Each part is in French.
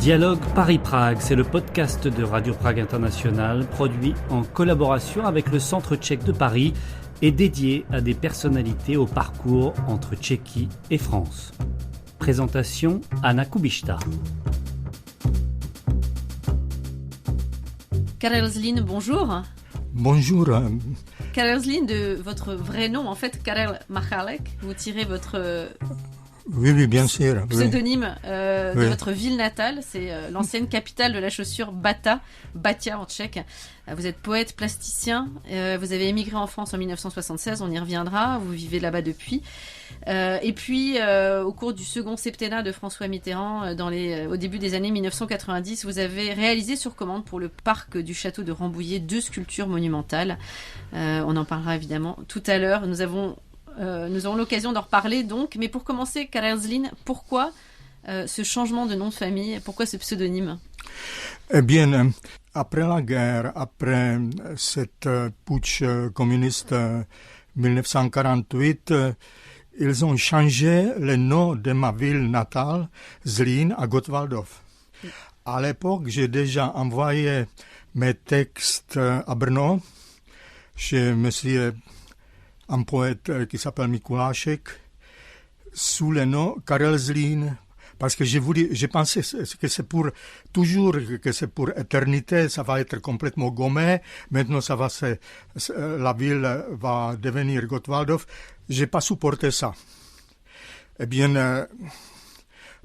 Dialogue Paris-Prague, c'est le podcast de Radio Prague International, produit en collaboration avec le Centre tchèque de Paris et dédié à des personnalités au parcours entre Tchéquie et France. Présentation Anna Kubišta. Karel Zlín, bonjour. Bonjour. Karel Zlín, de votre vrai nom, en fait, Karel Machalek, vous tirez votre Oui, bien sûr. pseudonyme de votre ville natale, c'est l'ancienne capitale de la chaussure Batia en tchèque. Vous êtes poète, plasticien, vous avez émigré en France en 1976, on y reviendra, vous vivez là-bas depuis. Et puis, au cours du second septennat de François Mitterrand, au début des années 1990, vous avez réalisé sur commande pour le parc du château de Rambouillet 2 sculptures monumentales. On en parlera évidemment tout à l'heure. Nous aurons l'occasion d'en reparler donc. Mais pour commencer, Karel Zlín, pourquoi ce changement de nom de famille? Pourquoi ce pseudonyme? Eh bien, après la guerre, après cette putsch communiste 1948, ils ont changé le nom de ma ville natale, Zlín, à Gottwaldov. À l'époque, j'ai déjà envoyé mes textes à Brno, chez monsieur, un poète qui s'appelle Mikulášek, sous le nom Karel Zlín, parce que j'ai pensé que c'est pour toujours, que c'est pour éternité, ça va être complètement gommé. Maintenant, la ville va devenir Gottwaldov. J'ai pas supporté ça. Eh bien,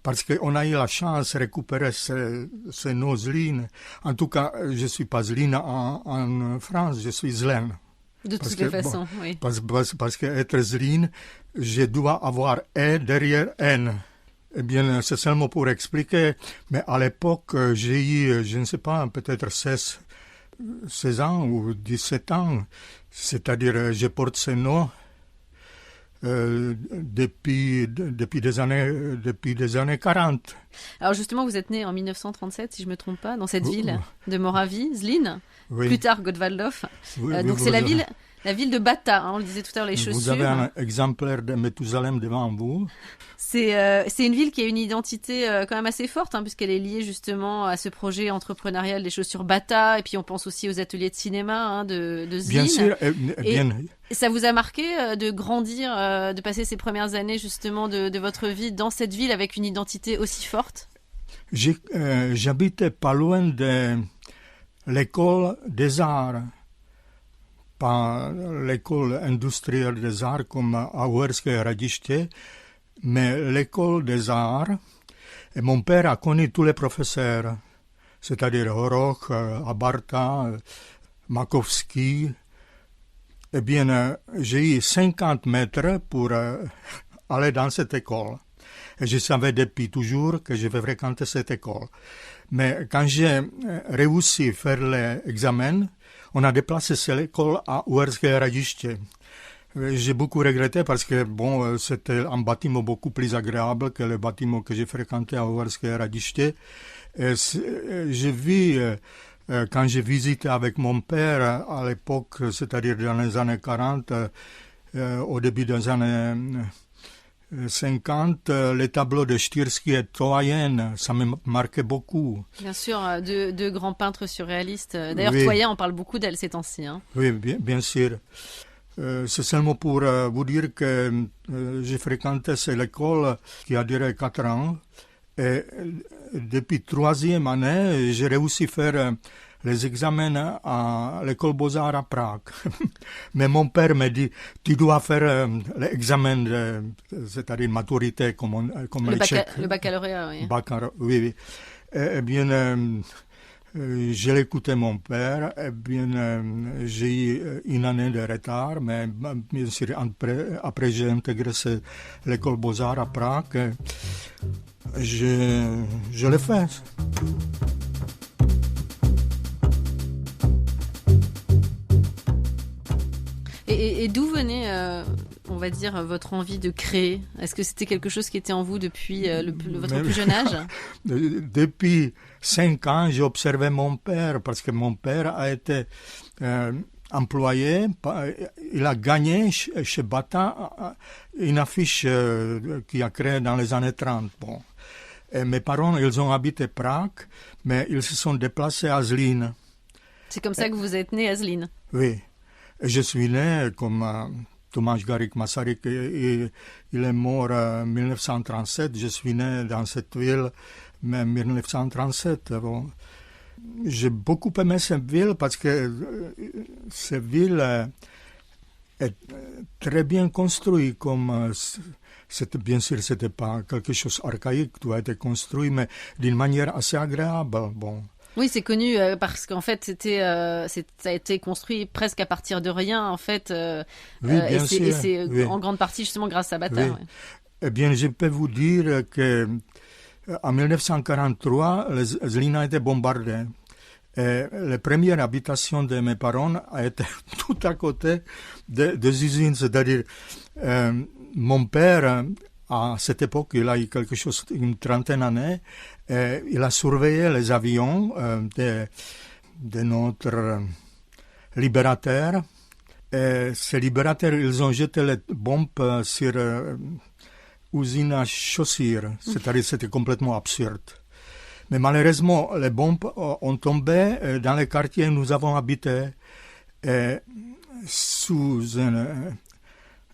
parce qu'on a eu la chance de récupérer ce nom Zlín. En tout cas, je suis pas Zlín en France, je suis Zlén. De toutes les façons, oui. Parce que être Zlín, je dois avoir E derrière N. Eh bien, c'est seulement pour expliquer, mais à l'époque, j'ai eu, je ne sais pas, peut-être 16 ans ou 17 ans, c'est-à-dire je porte ce nom depuis des années 40. Alors justement, vous êtes né en 1937, si je ne me trompe pas, dans cette ville de Moravie, Zlín, oui. Plus tard Gottwaldov. Donc c'est la ville de Bata, hein, on le disait tout à l'heure, les chaussures. Vous avez un exemplaire de Méthusalem devant vous. C'est une ville qui a une identité quand même assez forte, hein, puisqu'elle est liée justement à ce projet entrepreneurial des chaussures Bata, et puis on pense aussi aux ateliers de cinéma hein, de Zlín. Bien sûr, Et ça vous a marqué de grandir, de passer ces premières années justement de votre vie dans cette ville avec une identité aussi forte? J'habitais pas loin de l'école des arts, pas l'école industrielle des arts comme à Uherské Hradiště, mais l'école des arts. Et mon père a connu tous les professeurs, c'est-à-dire Horoch, Abarta, Makovský. Eh bien, j'ai eu 50 mètres pour aller dans cette école. Et je savais depuis toujours que je vais fréquenter cette école. Mais quand j'ai réussi à faire l'examen, on a déplacé cette école à Uherské Hradiště. J'ai beaucoup regretté parce que c'était un bâtiment beaucoup plus agréable que le bâtiment que j'ai fréquenté à Uherské Hradiště. J'ai vu, quand j'ai visité avec mon père à l'époque, c'est-à-dire dans les années 40, au début des années 50, les tableaux de Štýrský et Troyen, ça me marquait beaucoup. Bien sûr, deux grands peintres surréalistes. D'ailleurs, oui. Troyen, on parle beaucoup d'elle ces temps-ci. Hein. Oui, bien sûr. C'est seulement pour vous dire que j'ai fréquenté cette école qui a duré 4 ans. Et depuis 3e année, j'ai réussi à faire les examens à l'école Beaux-Arts à Prague. Mais mon père m'a dit, tu dois faire l'examen, c'est-à-dire maturité, comme les Tchèques. Le baccalauréat, oui. Oui. Eh bien, j'ai écouté mon père. Eh bien, j'ai eu une année de retard, mais bien sûr, après j'ai intégré l'école Beaux-Arts à Prague. Je l'ai fait. Et d'où venait, on va dire, votre envie de créer? Est-ce que c'était quelque chose qui était en vous depuis votre plus jeune âge? Depuis 5 ans, j'ai observé mon père, parce que mon père a été employé, il a gagné chez Bata une affiche qu'il a créée dans les années 30. Bon. Et mes parents, ils ont habité Prague, mais ils se sont déplacés à Zlín. C'est comme ça que vous êtes né à Zlín. Oui. Et je suis né comme Tomáš Garrigue Masaryk. Il est mort en 1937. Je suis né dans cette ville, mais en 1937. Bon. J'ai beaucoup aimé cette ville parce que cette ville est très bien construite. Bien sûr, ce n'était pas quelque chose d'archaïque, tout a été construit, mais d'une manière assez agréable. Bon. Oui, c'est connu parce qu'en fait, ça a été construit presque à partir de rien, en fait. Oui, bien sûr. Et c'est oui. En grande partie justement grâce à Bata. Oui. Ouais. Eh bien, je peux vous dire qu'en 1943, Zlín a été bombardé. Et la première habitation de mes parents a été tout à côté des usines. C'est-à-dire, mon père, à cette époque, il a eu une trentaine d'années, et il a surveillé les avions de notre libérateur. Et ces libérateurs, ils ont jeté les bombes sur usine à chaussures. C'est-à-dire, c'était complètement absurde. Mais malheureusement, les bombes ont tombé dans les quartiers où nous avons habité. Et sous une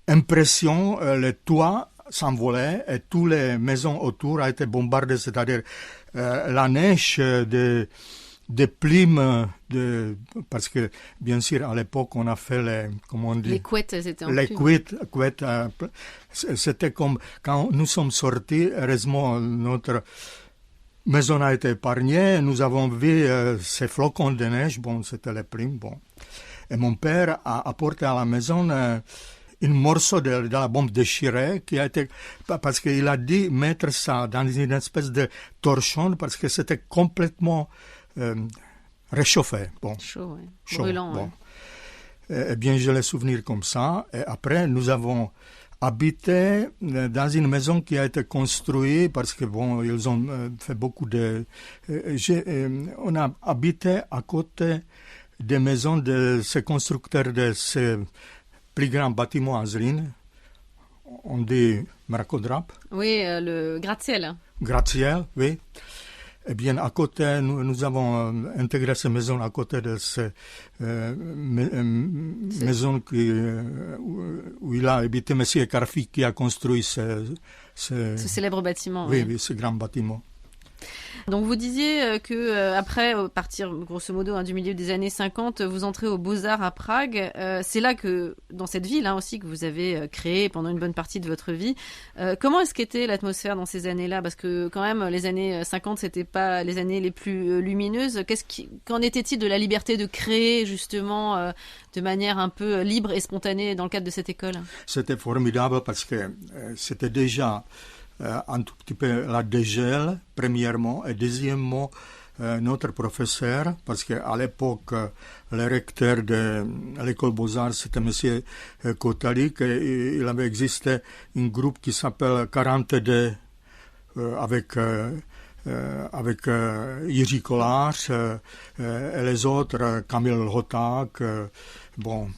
impression, les toits s'envolaient et toutes les maisons autour ont été bombardées. C'est-à-dire la neige des plumes, parce que bien sûr à l'époque on a fait les couettes, c'était en les couettes, c'était comme quand nous sommes sortis. Heureusement notre maison a été épargnée. Nous avons vu ces flocons de neige. Bon, c'était les plumes. Bon, et mon père a apporté à la maison un morceau de la bombe déchirée qui a été, parce qu'il a dit mettre ça dans une espèce de torchon parce que c'était complètement réchauffé. Bon. Chaud, ouais. Chaud, brûlant. Bon. Ouais. Eh bien, je les souvenir comme ça. Et après, nous avons habité dans une maison qui a été construite parce que bon, ils ont fait beaucoup de. On a habité à côté des maisons de ces constructeurs de ces plus grands bâtiments à Zlín. On dit mrakodrap. Oui, le gratte-ciel. Gratte-ciel, oui. Eh bien, à côté, nous avons intégré ces maisons à côté de ces maisons où il a habité M. Karfi, qui a construit ce célèbre bâtiment. Oui, oui, ce grand bâtiment. Donc vous disiez que après, à partir grosso modo du milieu des années 50, vous entrez aux Beaux-Arts à Prague. C'est là que, dans cette ville aussi, que vous avez créé pendant une bonne partie de votre vie. Comment est-ce qu'était l'atmosphère dans ces années-là ? Parce que quand même, les années 50, c'était pas les années les plus lumineuses. Qu'en était-il de la liberté de créer justement de manière un peu libre et spontanée dans le cadre de cette école ? C'était formidable parce que c'était déjà un tout petit peu la dégel, premièrement, et deuxièmement, notre professeur, parce qu'à l'époque, le recteur de l'école Beaux-Arts, c'était M. Kotalík, et il avait existé un groupe qui s'appelle 42, avec Jiří Kolář et les autres, Kamil Lhoták, bon.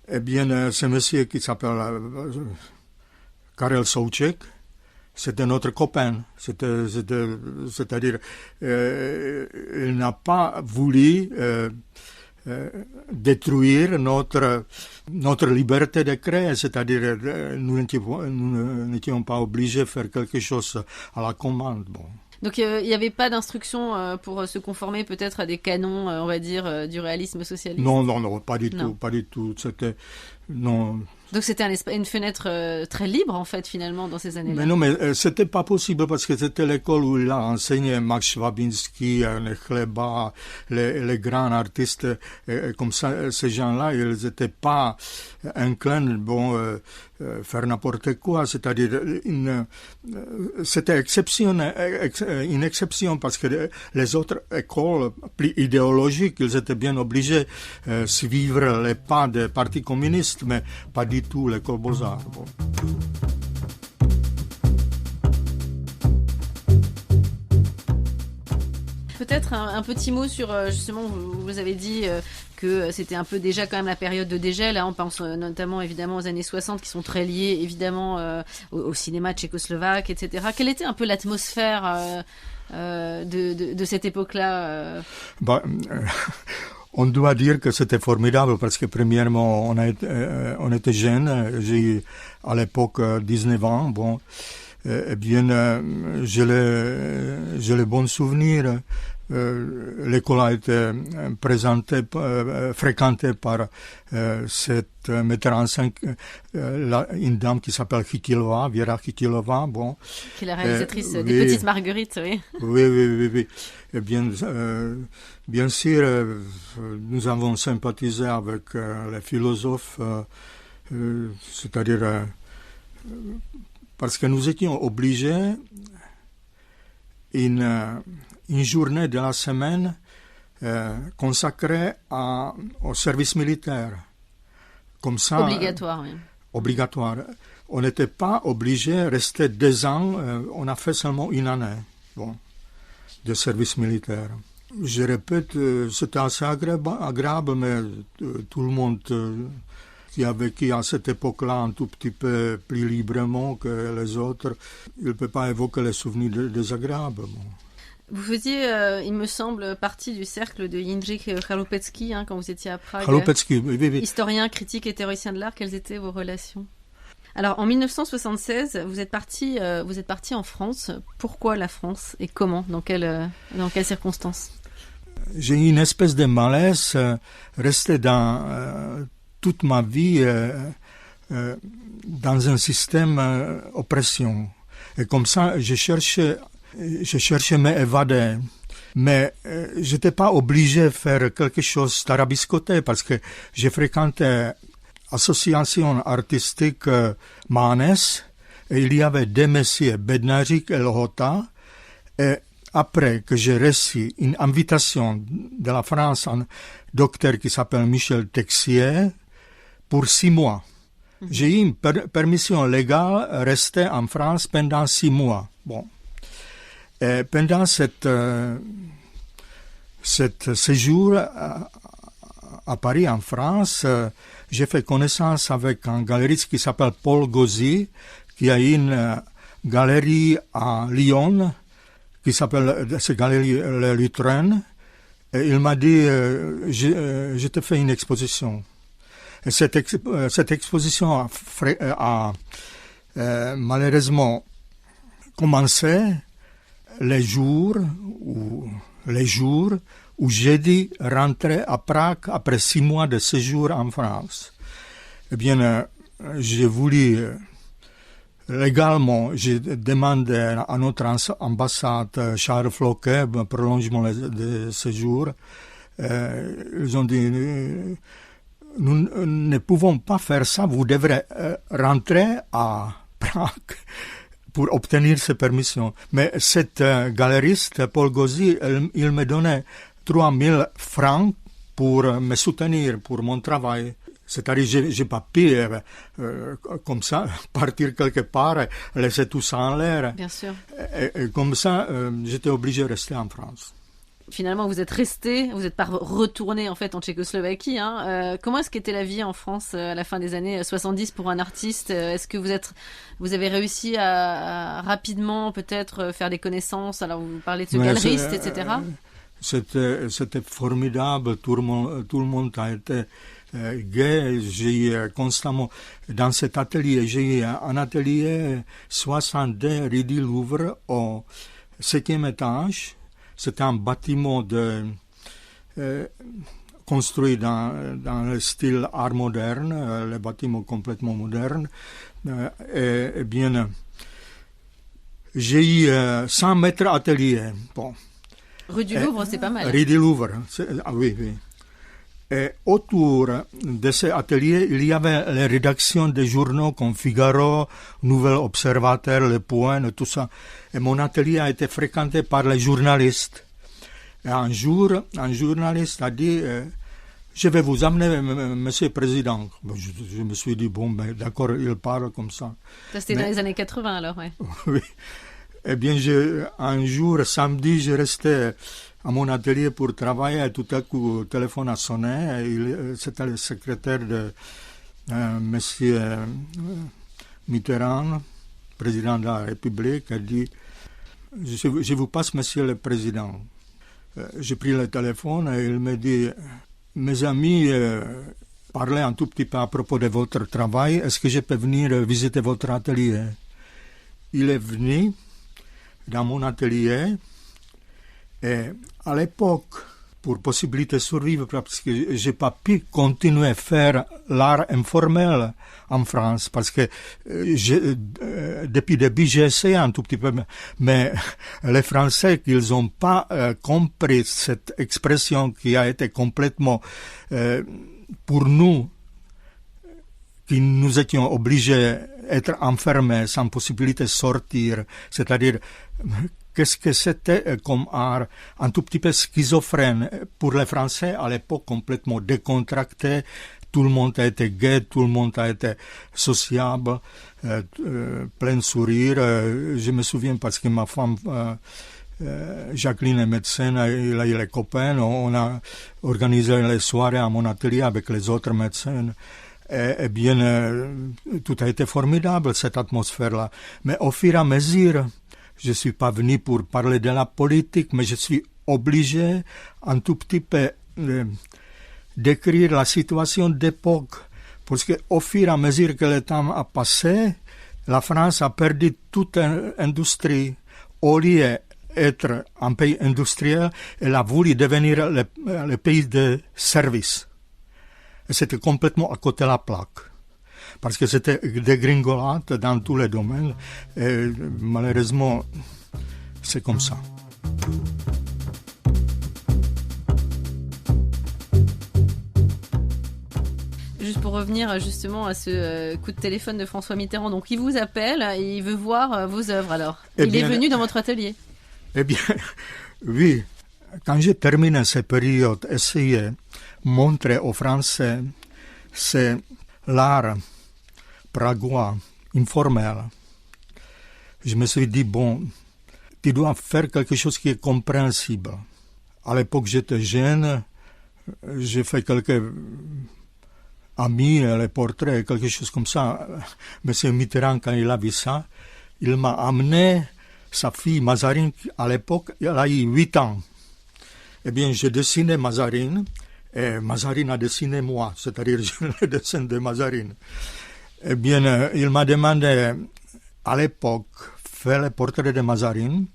Eh bien, ce monsieur qui s'appelle Karel Souček, c'était notre copain, c'est-à-dire il n'a pas voulu détruire notre liberté de créer, c'est-à-dire nous n'étions pas obligés de faire quelque chose à la commande. Bon. Donc il n'y avait pas d'instruction pour se conformer peut-être à des canons, on va dire, du réalisme socialiste. Non, pas du tout. C'était non. Donc c'était une fenêtre très libre en fait finalement dans ces années-là. Mais non, mais c'était pas possible parce que c'était l'école où il a enseigné Max Švabinský, Nechleba, les grands artistes, et comme ça, ces gens-là, ils n'étaient pas inclins, faire n'importe quoi. C'est-à-dire, c'était une exception parce que les autres écoles plus idéologiques, ils étaient bien obligés de suivre les pas des partis communistes, mais pas du tout l'école Beaux-Arts. Bon. Peut-être un petit mot sur, justement, vous avez dit que c'était un peu déjà quand même la période de dégel. Là, on pense notamment évidemment aux années 60 qui sont très liées évidemment au cinéma tchécoslovaque, etc. Quelle était un peu l'atmosphère de cette époque-là On doit dire que c'était formidable parce que premièrement, on était jeunes. J'ai eu à l'époque 19 ans. Bon, eh bien, j'ai les bons souvenirs. L'école a été fréquentée par cette metteur en scène, une dame qui s'appelle Chytilova, Věra Chytilova, bon. Qui est la réalisatrice des Petites Marguerites, oui. Oui. Eh bien sûr, nous avons sympathisé avec les philosophes, c'est-à-dire parce que nous étions obligés une journée de la semaine consacrée au service militaire. Comme ça, obligatoire, oui. Obligatoire. On n'était pas obligé de rester 2 ans, on a fait seulement 1 année de service militaire. Je répète, c'était assez agréable, mais tout le monde qui a vécu à cette époque-là un tout petit peu plus librement que les autres, il ne peut pas évoquer les souvenirs désagréables. Vous faisiez, il me semble, partie du cercle de Jindřich Chalupecki quand vous étiez à Prague. Chalupecki, oui. Historien, critique et théoricien de l'art, quelles étaient vos relations ? Alors, en 1976, vous êtes parti en France. Pourquoi la France et comment ? Dans quelles circonstances ? J'ai eu une espèce de malaise, resté dans toute ma vie dans un système oppression. Et comme ça, je cherchais à m'évader. Mais je n'étais pas obligé de faire quelque chose tarabiscoté parce que j'ai fréquenté l'association artistique Manes et il y avait deux messieurs, Bednařík et Lhota. Et après que j'ai reçu une invitation de la France, un docteur qui s'appelle Michel Texier, pour 6 mois. J'ai eu une permission légale de rester en France pendant 6 mois. Bon. Et pendant cette séjour à Paris, en France, j'ai fait connaissance avec un galeriste qui s'appelle Paul Gauzy, qui a une galerie à Lyon, qui s'appelle cette galerie Le Lutrin. Et il m'a dit, je te fais une exposition. Et cette exposition a malheureusement commencé les jours où j'ai dû rentrer à Prague après 6 mois de séjour en France. Eh bien, j'ai voulu légalement, j'ai demandé à notre ambassade Charles Floquet un prolongement de séjour. Ils ont dit, nous ne pouvons pas faire ça, vous devrez rentrer à Prague pour obtenir ces permissions. Mais cet galeriste, Paul Gauzy, il me donnait 3000 francs pour me soutenir, pour mon travail. C'est-à-dire, j'ai pas pu, comme ça, partir quelque part, laisser tout ça en l'air. Bien sûr. Et comme ça, j'étais obligé de rester en France. Finalement, vous êtes resté, vous n'êtes pas retourné en fait en Tchécoslovaquie. Comment est-ce qu'était la vie en France à la fin des années 70 pour un artiste ? Est-ce que vous avez réussi à rapidement peut-être faire des connaissances ? Alors vous parlez de ce galeriste, etc. C'était formidable. Tout le monde a été gai. J'ai eu constamment dans cet atelier. J'ai eu un atelier 62 rue du Louvre au 7e étage. C'était un bâtiment construit dans le style art moderne, le bâtiment complètement moderne. Et bien, j'ai eu 100 mètres atelier. Bon. Rue du Louvre, c'est pas mal. Rue du Louvre, oui. Et autour de ces ateliers, il y avait les rédactions des journaux comme Figaro, Nouvel Observateur, Le Point, tout ça. Et mon atelier a été fréquenté par les journalistes. Et un jour, un journaliste a dit, je vais vous amener, monsieur le président. Je me suis dit, bon, ben, d'accord, il parle comme ça. Ça, c'était dans les années 80, alors, ouais. Oui. Eh bien, un jour, samedi, je restais à mon atelier pour travailler et tout à coup le téléphone a sonné. C'était le secrétaire de monsieur Mitterrand, président de la République, a dit « Je vous passe, monsieur le président ». J'ai pris le téléphone et il me dit « Mes amis parlaient un tout petit peu à propos de votre travail. Est-ce que je peux venir visiter votre atelier ?» Il est venu dans mon atelier et à l'époque, pour possibilité de survivre, parce que je n'ai pas pu continuer à faire l'art informel en France, parce que depuis le début, j'ai essayé un tout petit peu, mais les Français, qu'ils n'ont pas compris cette expression qui a été complètement, pour nous, qui nous étions obligés d'être enfermés sans possibilité de sortir, c'est-à-dire qu'est-ce que c'était comme art, un tout petit peu schizophrène. Pour les Français, à l'époque, complètement décontracté, tout le monde a été gai, tout le monde a été sociable, plein de sourires. Je me souviens parce que ma femme, Jacqueline est médecin, il a eu les copains, on a organisé les soirées à mon atelier avec les autres médecins. Eh bien, tout a été formidable, cette atmosphère-là. Mais au fur et à mesure, je ne suis pas venu pour parler de la politique, mais je suis obligé un tout petit peu décrire la situation d'époque. Parce qu'au fur et à mesure que le temps a passé, la France a perdu toute industrie. Au lieu d'être un pays industriel, elle a voulu devenir le pays de service. Et c'était complètement à côté de la plaque. Parce que c'était des gringolades dans tous les domaines. Et malheureusement, c'est comme ça. Juste pour revenir justement à ce coup de téléphone de François Mitterrand, donc il vous appelle et il veut voir vos œuvres alors. Il est venu dans votre atelier. Eh bien, oui. Quand j'ai terminé cette période, essayer de montrer aux Français, c'est l'art pragois, informel. Je me suis dit, bon, tu dois faire quelque chose qui est compréhensible. À l'époque, j'étais jeune, j'ai fait quelques amis, les portraits, quelque chose comme ça. Monsieur Mitterrand, quand il a vu ça, il m'a amené sa fille Mazarine, à l'époque, elle a eu 8 ans. Eh bien, j'ai dessiné Mazarine, et Mazarine a dessiné moi, c'est-à-dire je le dessin de Mazarine. Eh bien, il m'a demandé, à l'époque, faire le portrait de Mazarine.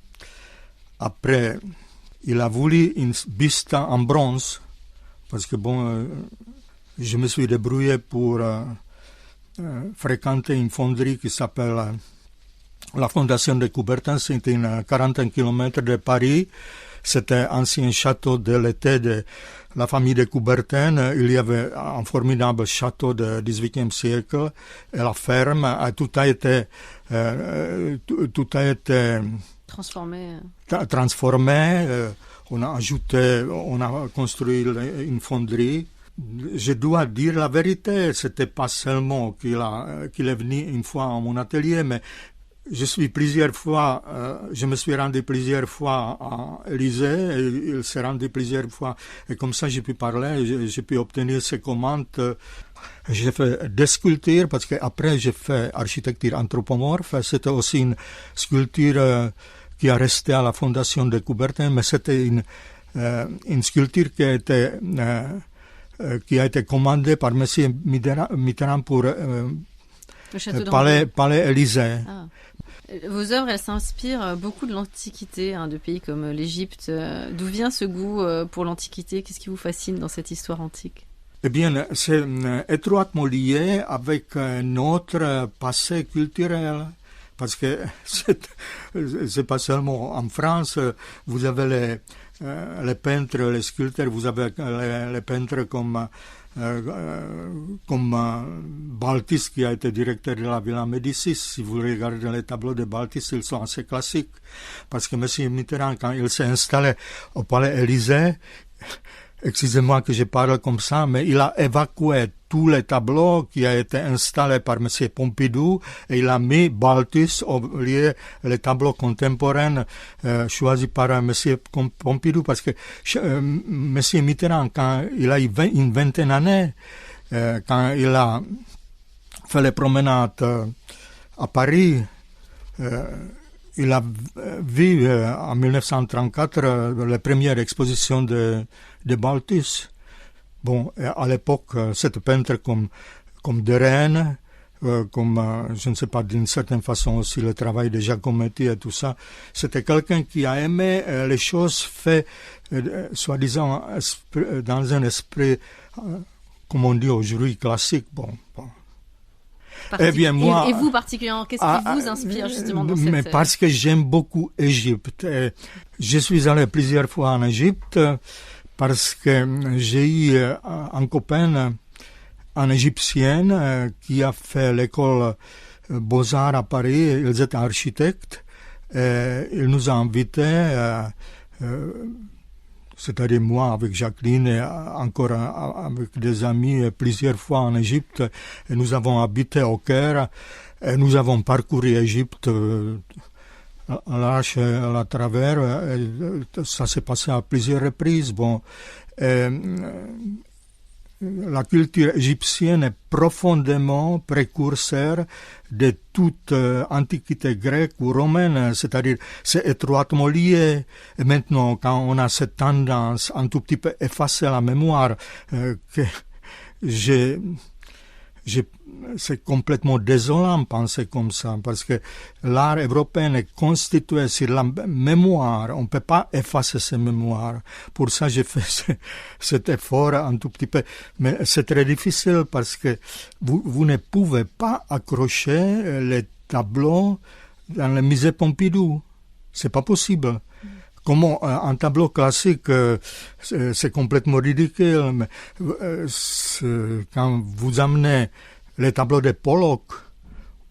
Après, il a voulu une buste en bronze, parce que bon, je me suis débrouillé pour fréquenter une fonderie qui s'appelle la Fondation de Coubertin, c'est une 40 km de Paris. C'était ancien château de l'été de la famille de Coubertin. Il y avait un formidable château du XVIIIe siècle. Et la ferme, tout a été transformé. On a construit une fonderie. Je dois dire la vérité, c'était pas seulement qu'il est venu une fois à mon atelier, mais je me suis rendu plusieurs fois à Élysée, et il s'est rendu plusieurs fois, et comme ça j'ai pu parler, j'ai pu obtenir ses commandes. J'ai fait des sculptures, parce qu'après j'ai fait architecture anthropomorphe, c'était aussi une sculpture qui a resté à la Fondation de Coubertin, mais c'était une sculpture qui a été commandée par M. Mitterrand pour Palais Élysée. Ah. Vos œuvres, elles s'inspirent beaucoup de l'Antiquité, de pays comme l'Égypte. D'où vient ce goût pour l'Antiquité? Qu'est-ce qui vous fascine dans cette histoire antique? Eh bien, c'est étroitement lié avec notre passé culturel. Parce que c'est pas seulement en France, vous avez les peintres, les sculpteurs, vous avez les peintres comme Balthus, qui a été directeur de la Villa Médicis. Si vous regardez les tableaux de Balthus, ils sont assez classiques. Parce que M. Mitterrand, quand il s'est installé au Palais Élysée, excusez-moi que je parle comme ça, mais il a évacué tous les tableaux qui ont été installés par M. Pompidou et il a mis Balthus au lieu des tableaux contemporains choisis par M. Pompidou parce que M. Mitterrand, quand il a eu une vingtaine d'années, quand il a fait les promenades à Paris, il a vu en 1934 la première exposition de Balthus. Bon, à l'époque, cet peintre comme Derain, comme, je ne sais pas, d'une certaine façon aussi le travail de Giacometti et tout ça, c'était quelqu'un qui a aimé les choses faites, soi-disant, dans un esprit, comme on dit aujourd'hui, classique. Bon. Eh bien, moi, et vous particulièrement, qu'est-ce qui vous inspire justement dans cette... Mais parce que j'aime beaucoup l'Égypte. Je suis allé plusieurs fois en Égypte parce que j'ai eu un copain, un Égyptien, qui a fait l'école Beaux-Arts à Paris. Ils étaient architectes. Il nous a invités, c'est-à-dire moi avec Jacqueline et encore avec des amis plusieurs fois en Égypte. Et nous avons habité au Caire et nous avons parcouru l'Égypte à l'arche et à la travers. Et ça s'est passé à plusieurs reprises. Bon, la culture égyptienne est profondément précurseur de toute antiquité grecque ou romaine, c'est-à-dire c'est étroitement lié. Et maintenant, quand on a cette tendance un tout petit peu effacer la mémoire, que c'est complètement désolant de penser comme ça, parce que l'art européen est constitué sur la mémoire. On ne peut pas effacer ces mémoires. Pour ça, j'ai fait cet effort un tout petit peu. Mais c'est très difficile parce que vous ne pouvez pas accrocher les tableaux dans le musée Pompidou. C'est pas possible. Comment un tableau classique, c'est complètement ridicule. Mais, quand vous amenez les tableaux de Pollock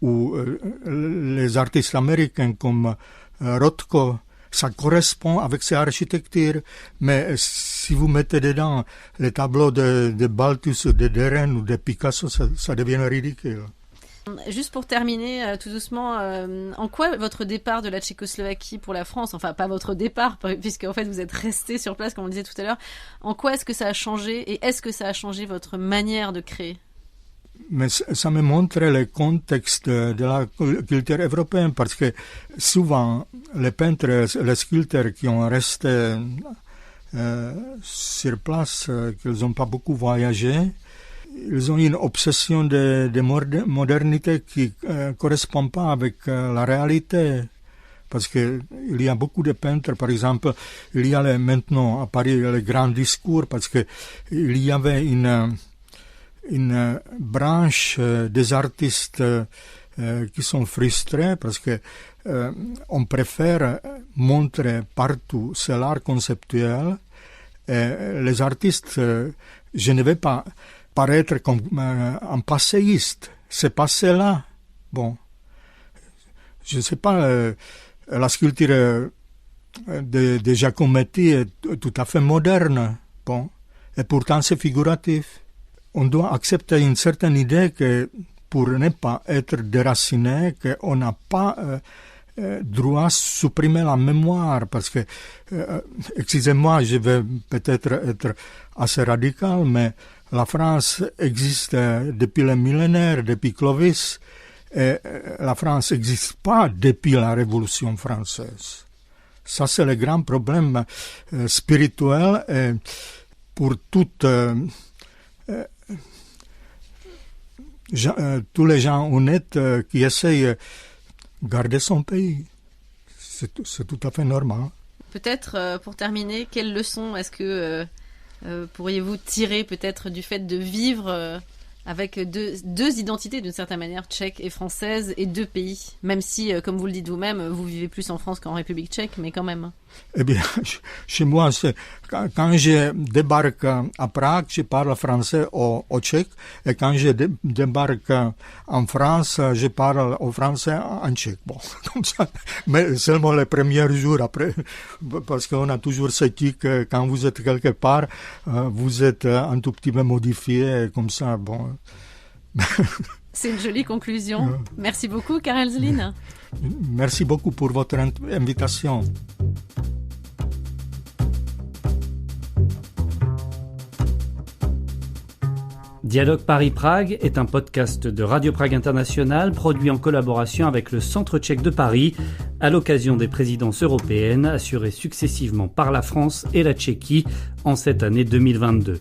ou les artistes américains comme Rothko, ça correspond avec ces architectures. Mais si vous mettez dedans les tableaux de Balthus, de Derain ou de Picasso, ça devient ridicule. Juste pour terminer tout doucement, en quoi votre départ de la Tchécoslovaquie pour la France, enfin pas votre départ, puisque en fait vous êtes resté sur place comme on disait tout à l'heure, en quoi est-ce que ça a changé et est-ce que ça a changé votre manière de créer? Mais ça me montre le contexte de la culture européenne parce que souvent les peintres, les sculpteurs qui ont resté sur place, qu'ils n'ont pas beaucoup voyagé, ils ont une obsession de modernité qui ne correspond pas avec la réalité. Parce qu'il y a beaucoup de peintres, par exemple, il y a maintenant à Paris les grands discours, parce qu'il y avait une branche des artistes qui sont frustrés, parce que on préfère montrer partout c'est l'art conceptuel. Et les artistes, je ne vais pas paraître comme un passéiste. C'est passé là. Bon. Je ne sais pas, la sculpture de Giacometti est tout à fait moderne. Bon. Et pourtant, c'est figuratif. On doit accepter une certaine idée que pour ne pas être déraciné, qu'on n'a pas droit à supprimer la mémoire. Parce que, excusez-moi, je vais peut-être être assez radical, mais la France existe depuis le millénaire, depuis Clovis, et la France n'existe pas depuis la Révolution française. Ça, c'est le grand problème spirituel et pour toutes, tous les gens honnêtes qui essayent de garder son pays. C'est tout à fait normal. Peut-être, pour terminer, quelle leçon est-ce que... pourriez-vous tirer peut-être du fait de vivre avec deux identités d'une certaine manière, tchèque et française, et deux pays, même si, comme vous le dites vous-même, vous vivez plus en France qu'en République tchèque, mais quand même. Eh bien, chez moi, quand je débarque à Prague, je parle français au tchèque, et quand je débarque en France, je parle au français en tchèque. Bon, comme ça, mais seulement les premiers jours après, parce qu'on a toujours cette idée que quand vous êtes quelque part, vous êtes un tout petit peu modifié, comme ça, bon. C'est une jolie conclusion. Merci beaucoup, Karel Zlin. Merci beaucoup pour votre invitation. Dialogue Paris-Prague est un podcast de Radio Prague International produit en collaboration avec le Centre tchèque de Paris à l'occasion des présidences européennes assurées successivement par la France et la Tchéquie en cette année 2022.